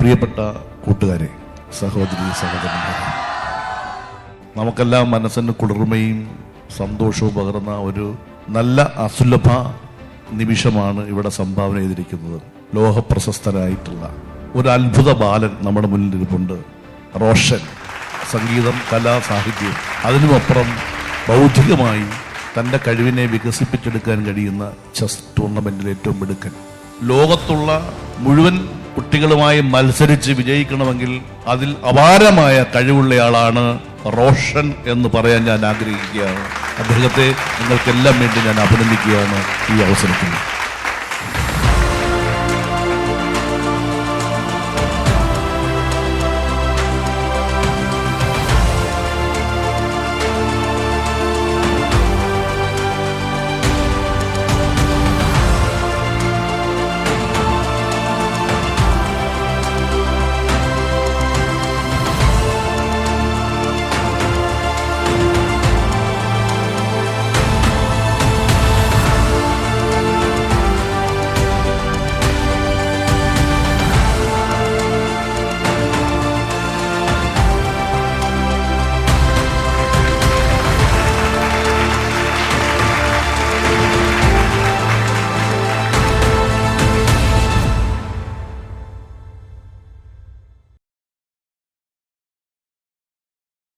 പ്രിയപ്പെട്ട കൂട്ടുകാരെ, സഹോദരി സഹോദരന്മാരെ, നമുക്കെല്ലാം മനസ്സിന് കുളിർമയും സന്തോഷവും പകർന്ന ഒരു നല്ല അസുലഭ നിമിഷമാണ് ഇവിടെ സംഭാവന ചെയ്തിരിക്കുന്നത്. ലോകപ്രശസ്തരായിട്ടുള്ള ഒരു അത്ഭുത ബാലൻ നമ്മുടെ മുന്നിൽ ഇരിപ്പുണ്ട്. റോഷൻ. സംഗീതം, കല, സാഹിത്യം, അതിനുമപ്പുറം ബൗദ്ധികമായി തൻ്റെ കഴിവിനെ വികസിപ്പിച്ചെടുക്കാൻ കഴിയുന്ന ചെസ് ടൂർണമെന്റിൽ ഏറ്റവും മിടുക്കൻ. ലോകത്തുള്ള മുഴുവൻ കുട്ടികളുമായി മത്സരിച്ച് വിജയിക്കണമെങ്കിൽ അതിൽ അപാരമായ കഴിവുള്ളയാളാണ് റോഷൻ എന്ന് പറയാൻ ഞാൻ ആഗ്രഹിക്കുകയാണ്. അദ്ദേഹത്തെ നിങ്ങൾക്കെല്ലാം വേണ്ടി ഞാൻ അഭിനന്ദിക്കുകയാണ് ഈ അവസരത്തിൽ.